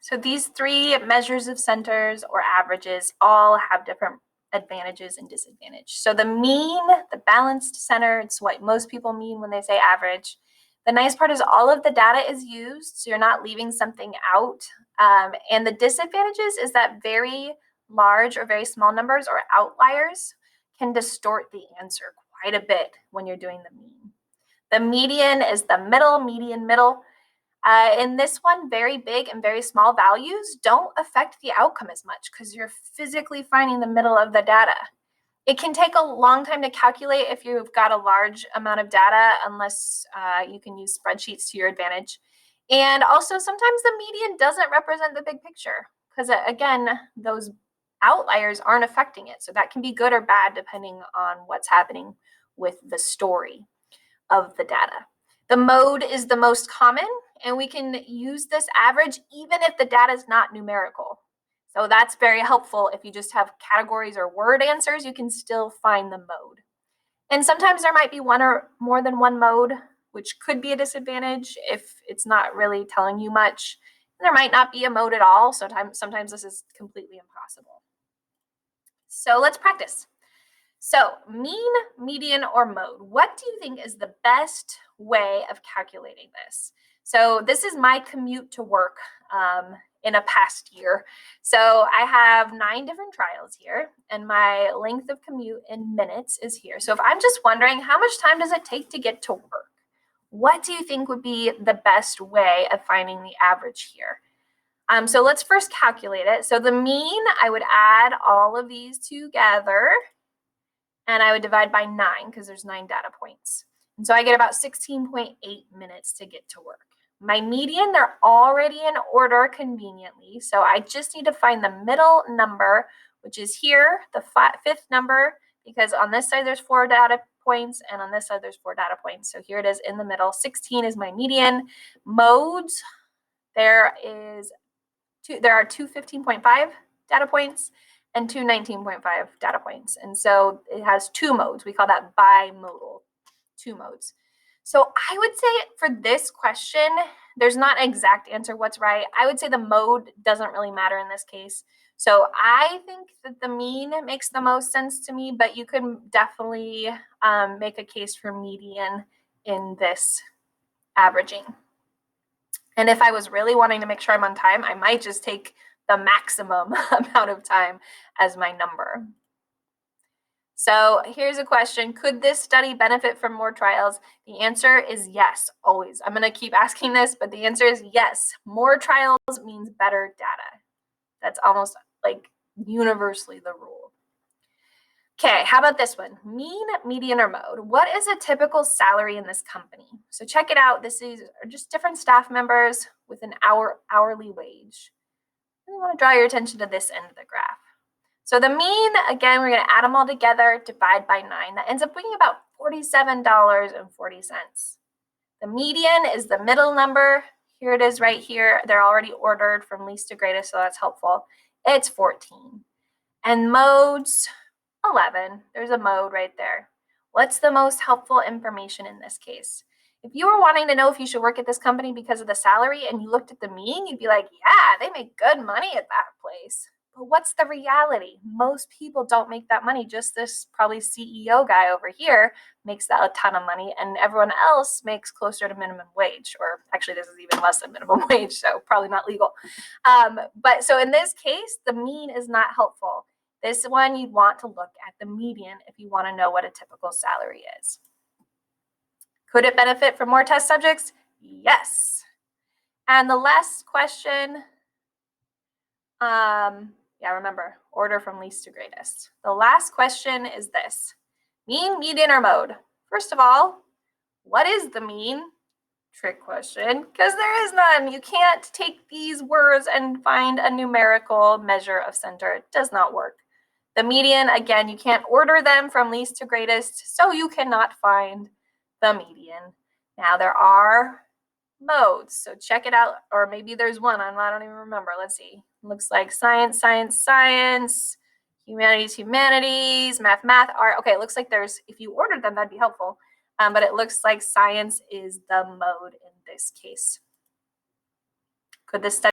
So these three measures of centers or averages all have different advantages and disadvantages. So the mean, the balanced center, it's what most people mean when they say average. The nice part is all of the data is used, so you're not leaving something out. And the disadvantages is that very large or very small numbers or outliers can distort the answer quite a bit when you're doing the mean. The median is the middle, median, middle. In this one, very big and very small values don't affect the outcome as much because you're physically finding the middle of the data. It can take a long time to calculate if you've got a large amount of data, unless you can use spreadsheets to your advantage. And also, sometimes the median doesn't represent the big picture because, again, those outliers aren't affecting it. So that can be good or bad depending on what's happening with the story of the data. The mode is the most common, and we can use this average even if the data is not numerical. So that's very helpful. If you just have categories or word answers, you can still find the mode. And sometimes there might be one or more than one mode, which could be a disadvantage if it's not really telling you much. There might not be a mode at all. Sometimes this is completely impossible. So let's practice. So mean, median, or mode. What do you think is the best way of calculating this? So this is my commute to work in a past year. So I have 9 different trials here, and my length of commute in minutes is here. So if I'm just wondering, how much time does it take to get to work? What do you think would be the best way of finding the average here? So let's first calculate it. So the mean, I would add all of these together, and I would divide by 9 because there's 9 data points. And so I get about 16.8 minutes to get to work. My median, they're already in order conveniently. So I just need to find the middle number, which is here, the 5th number, because on this side there's 4 data points, and on this side there's 4 data points. So here it is in the middle. 16 is my median. Modes, there are two 15.5 data points and two 19.5 data points. And so it has 2 modes. We call that bimodal, 2 modes. So I would say for this question, there's not an exact answer what's right. I would say the mode doesn't really matter in this case. So I think that the mean makes the most sense to me, but you could definitely make a case for median in this averaging. And if I was really wanting to make sure I'm on time, I might just take the maximum amount of time as my number. So here's a question. Could this study benefit from more trials? The answer is yes, always. I'm going to keep asking this, but the answer is yes. More trials means better data. That's almost like universally the rule. Okay, how about this one? Mean, median, or mode. What is a typical salary in this company? So check it out. This is just different staff members with an hourly wage. I want to draw your attention to this end of the graph. So the mean, again, we're going to add them all together, divide by 9. That ends up being about $47.40. The median is the middle number. Here it is right here. They're already ordered from least to greatest, so that's helpful. It's 14. And modes, 11. There's a mode right there. What's the most helpful information in this case? If you were wanting to know if you should work at this company because of the salary and you looked at the mean, you'd be like, yeah, they make good money at that place. But what's the reality? Most people don't make that money. Just this probably CEO guy over here makes that a ton of money, and everyone else makes closer to minimum wage, or actually this is even less than minimum wage, so probably not legal. But so in this case, the mean is not helpful. This one, you'd want to look at the median if you want to know what a typical salary is. Could it benefit from more test subjects? Yes. And the last question, remember, order from least to greatest. The last question is this: mean, median, or mode? First of all, what is the mean? Trick question, because there is none. You can't take these words and find a numerical measure of center. It does not work. The median, again, you can't order them from least to greatest, so you cannot find the median. Now there are modes, so check it out, or maybe there's one, I don't even remember. Let's see. Looks like science, science, science, humanities, humanities, math, math, art. Okay, it looks like there's, if you ordered them, that'd be helpful. But it looks like science is the mode in this case. Could this study